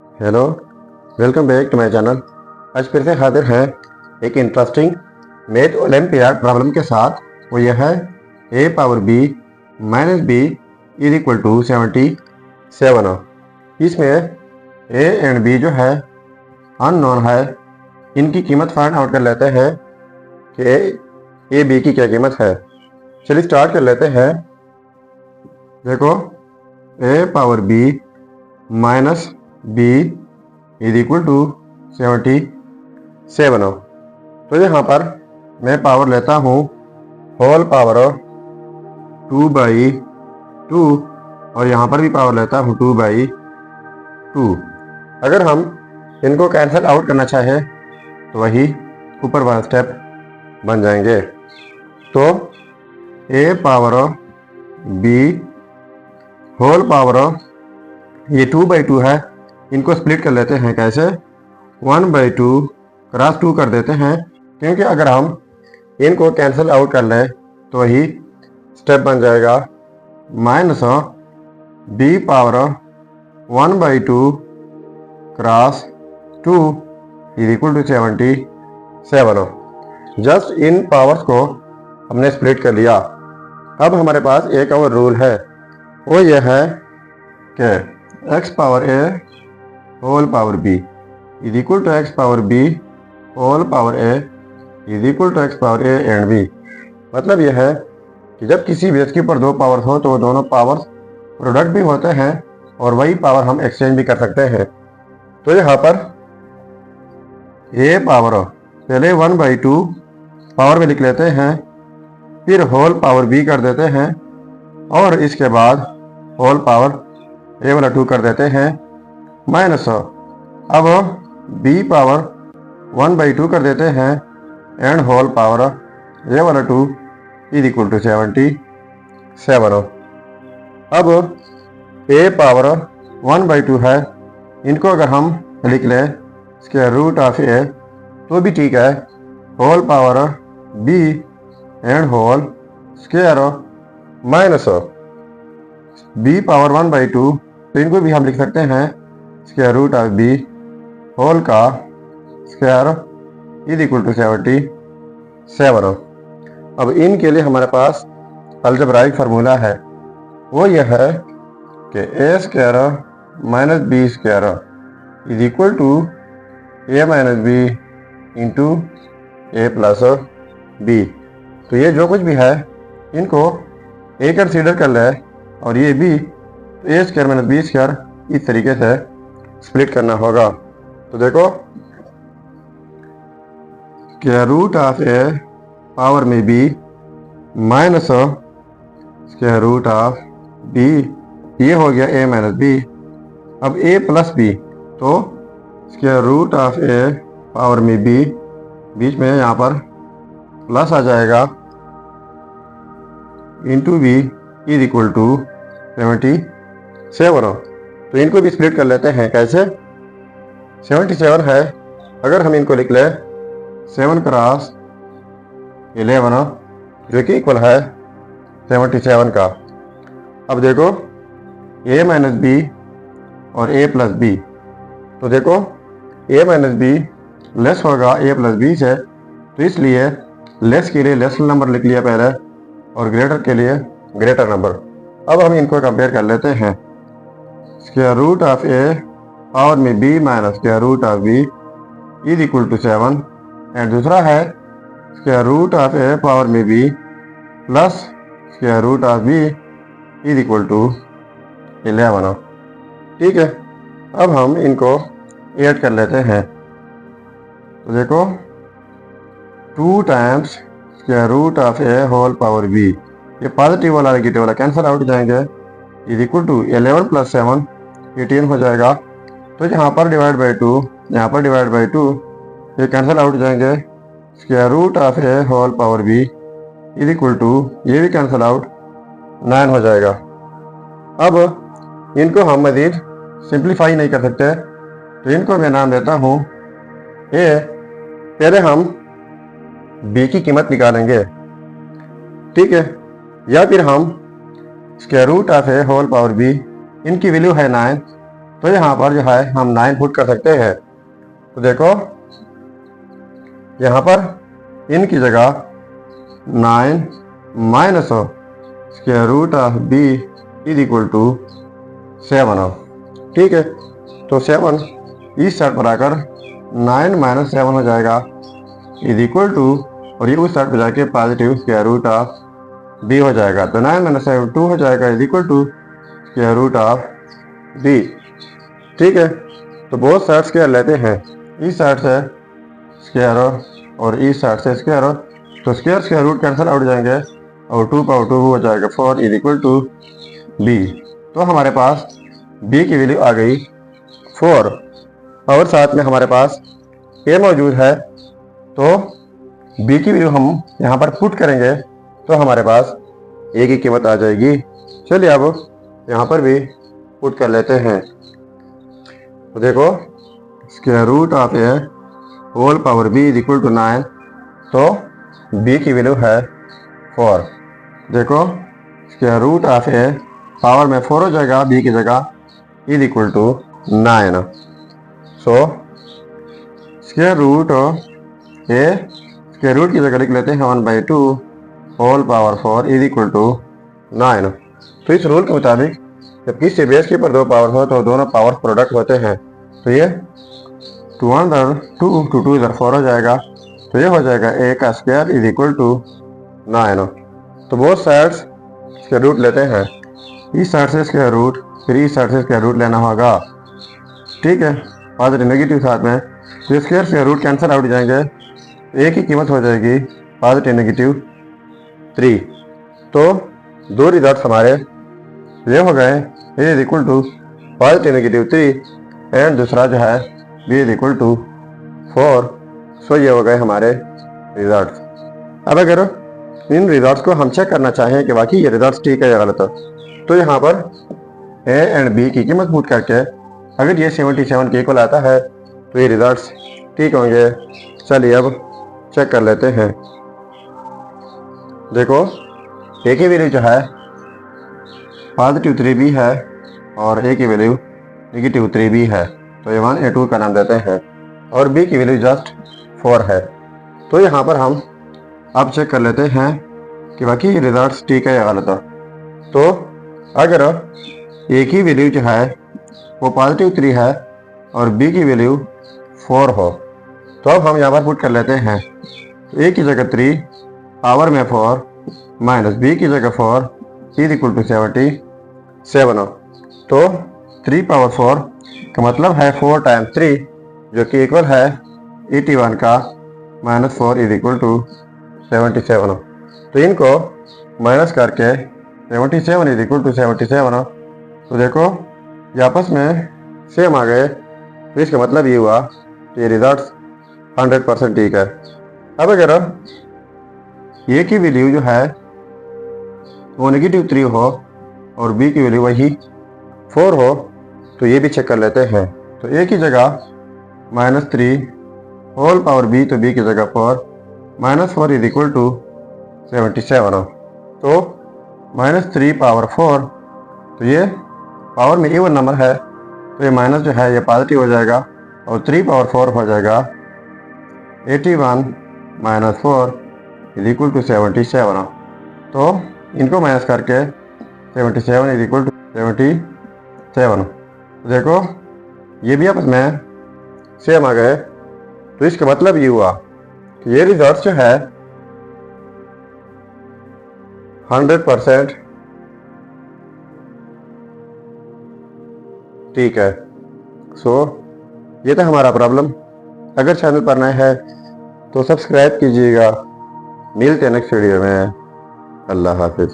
Hello, welcome back to my channel. आज फिर से हाजिर हैं एक इंटरेस्टिंग मैथ ओलंपियाड प्रॉब्लम के साथ। वो यह है a power b minus b is equal to 77। इसमें a एंड b जो है अननोन है। इनकी कीमत फाइंड आउट कर लेते हैं कि a b की क्या कीमत है। चलिए स्टार्ट कर लेते हैं। देखो, a power b minus b is equal to 77 हो। तो यहाँ पर मैं पावर लेता हूँ होल पावर 2/2 और यहाँ पर भी पावर लेता हूँ 2/2। अगर हम इनको कैंसिल आउट करना चाहे तो वही ऊपर वाला स्टेप बन जाएंगे। तो a power b whole power ये 2/2 है। इनको स्प्लिट कर लेते हैं। कैसे? 1/2 क्रॉस 2 कर देते हैं, क्योंकि अगर हम इनको कैंसिल आउट कर लें तो वही स्टेप बन जाएगा minus b power 1/2 cross 2 is equal to 77। Just इन पावर्स को हमने स्प्लिट कर लिया। अब हमारे पास एक और रूल है, वो यह है कि x power a whole power b is equal to x power b whole power a is equal to x power a and b। मतलब यह है कि जब किसी बेस के ऊपर दो पावर्स हो तो वो दोनों पावर्स प्रोडक्ट भी होते हैं और वही पावर हम एक्सचेंज भी कर सकते हैं। तो यहाँ पर a पावर पहले 1/2 पावर में लिख लेते हैं, फिर होल पावर b कर देते हैं और इसके बाद होल पावर a वाला 2 कर देते हैं माइनस अब b पावर 1/2 कर देते हैं एंड होल पावर a वाला 2 इज इक्वल टू 77। अब a पावर 1/2 है। इनको अगर हम लिख लें स्क्वायर रूट ऑफ a तो भी ठीक है। Whole power b and whole square minus b power 1/2, तो इनको भी हम लिख सकते हैं square root of b whole का स्क्वायर इज इक्वल टू 77। अब इनके लिए हमारे पास अलजेब्राइक फार्मूला है, वो यह है कि a square minus b square is equal to a minus b into a plus b। तो ये जो कुछ भी है इनको a कंसीडर कर ले और ये b, तो a square minus b square इस तरीके से स्प्लिट करना होगा। तो देखो, square root of a power में b minus square root of b, ये हो गया a माइनस b। अब a प्लस b, तो square root of a power में b, बीच में यहाँ पर प्लस आ जाएगा into b is equal to 77। तो इनको भी स्प्लिट कर लेते हैं। कैसे? 77 है, अगर हम इनको लिख लें 7 क्रॉस 11 जो कि इक्वल है 77 का। अब देखो a माइनस बी और a प्लस बी, तो देखो a माइनस बी लेस होगा a प्लस बी से, तो इसलिए लेस के लिए लेस नंबर लिख लिया पहले और ग्रेटर के लिए ग्रेटर नंबर। अब हम इनको कंपेयर कर लेते हैं। Square root of a power में b minus square root of b is equal to 7 and दूसरा है square root of a power में b plus square root of b is equal to 11। ठीक है, अब हम इनको ऐड कर लेते हैं। तो देखो 2 times square root of a whole power b, ये पॉजिटिव वाला नेगेटिव वाला कैंसिल आउट जाएंगे, इज इक्वल टू 11 प्लस 7 18 हो जाएगा। तो यहाँ पर डिवाइड बाई 2, यहाँ पर डिवाइड बाई 2, ये कैंसिल आउट जाएंगे। Square root of a whole power b is equal to, ये भी कैंसिल आउट 9 हो जाएगा। अब इनको हम मज़ीद सिंप्लीफाई नहीं कर सकते, तो इनको मैं नाम देता हूँ a। पहले हम b की कीमत निकालेंगे, ठीक है, या फिर हम square root of a whole power b, इनकी वैल्यू है 9, तो यहाँ पर जो है हम 9 पुट कर सकते हैं। तो देखो यहाँ पर इनकी जगह 9 minus square root of b is equal to 7 हो। ठीक है, तो 7 इस साइड पर आकर 9 माइनस 7 हो जाएगा इज इक्वल टू, और ये उस साइड पर जाके positive square root of b हो जाएगा। तो 9 माइनस 7 2 हो जाएगा is equal to square root of b। ठीक है, तो बहुत साइड स्क्वायर लेते हैं, इस साइड से स्क्वायर और इस साइड से स्क्वायर, तो square square root cancel out जाएंगे और 2 पावर 2 हो जाएगा 4 इज इक्वल टू b। तो हमारे पास b की वैल्यू आ गई 4, और साथ में हमारे पास a मौजूद है, तो b की वैल्यू हम यहाँ पर पुट करेंगे तो हमारे पास a की कीमत आ जाएगी। चलिए अब यहाँ पर भी पुट कर लेते हैं। तो देखो square root of a whole power b is equal to 9, तो b की वैल्यू है 4। देखो square root of a power में 4 हो जाएगा b की जगह is equal to 9। So square root a square root की जगह लिख लेते हैं 1/2 whole power 4 is equal to 9। तो इस रूल के मुताबिक जब किसी बेस के ऊपर 2 पावर हो तो दोनों पावर प्रोडक्ट होते हैं। तो ये 2 2 2 इधर 4 हो जाएगा, तो ये हो जाएगा a का स्क्वायर इज इक्वल टू 9। तो बोथ साइड्स स्क्वायर रूट लेते हैं, इस साइड से स्क्वायर रूट फिर इस साइड से स्क्वायर रूट लेना होगा। ठीक है, पॉजिटिव नेगेटिव साथ में, तो square square root cancel out जाएंगे, a की कीमत हो जाएगी पॉजिटिव नेगेटिव 3। तो दो रिजल्ट हमारे ये हो गए, a is equal to positive negative 3 and दूसरा जो है b is equal to 4। So ये हो गए हमारे रिजल्ट्स। अब अगर इन रिजल्ट्स को हम चेक करना चाहें कि वाकई ये रिजल्ट्स ठीक है या गलत है, तो यहाँ पर a एंड b की कीमत पुट करके अगर ये 77 के इक्वल आता है तो ये रिजल्ट्स ठीक होंगे। चलिए अब चेक कर लेते हैं। देखो a की वैल्यू जो है पॉजिटिव 3b है और a की वैल्यू नेगेटिव 3b है, तो ये 1 a2 का नाम देते हैं, और b की वैल्यू जस्ट 4 है। तो यहाँ पर हम अब चेक कर लेते हैं कि बाकी रिजल्ट्स ठीक है या गलत है। तो अगर a की वैल्यू जो है वो पॉजिटिव 3 है और b की वैल्यू 4 हो, तो अब हम यहाँ पर पुट कर लेते हैं a की जगह 3 पावर में 4 माइनस b की जगह 4 इज इक्वल टू 77 हो। तो 3 पावर 4 का मतलब है 4 टाइम्स 3 जो कि इक्वल है 81 का माइनस 4 इज इक्वल टू 77 हो। तो इनको माइनस करके 77 इज इक्वल टू 77 हो। तो देखो ये आपस में सेम आ गए, तो इसका मतलब ये हुआ कि ये रिजल्ट्स 100% ठीक है। अब अगर a की वैल्यू जो है वो नेगेटिव 3 हो और b की वैल्यू वही 4 हो, तो ये भी चेक कर लेते हैं। तो a की जगह -3 होल पावर b, तो b की जगह 4 -4 इज इक्वल टू 77 हो। तो -3 पावर 4, तो ये पावर में इवन नंबर है, तो ये माइनस जो है ये पॉजिटिव हो जाएगा और 3 पावर 4 हो जाएगा 81 माइनस 4 इज इक्वल टू 77 हो। तो इनको माइनस करके 77 इज इक्वल टू 77 हो। देखो ये भी आपस में सेम आ गए, तो इसका मतलब ये हुआ कि ये रिजल्ट जो है 100% ठीक है। सो ये था हमारा प्रॉब्लम। अगर चैनल पर नए हैं तो सब्सक्राइब कीजिएगा। मिलते हैं नेक्स्ट वीडियो में। अल्लाह हाफिज़।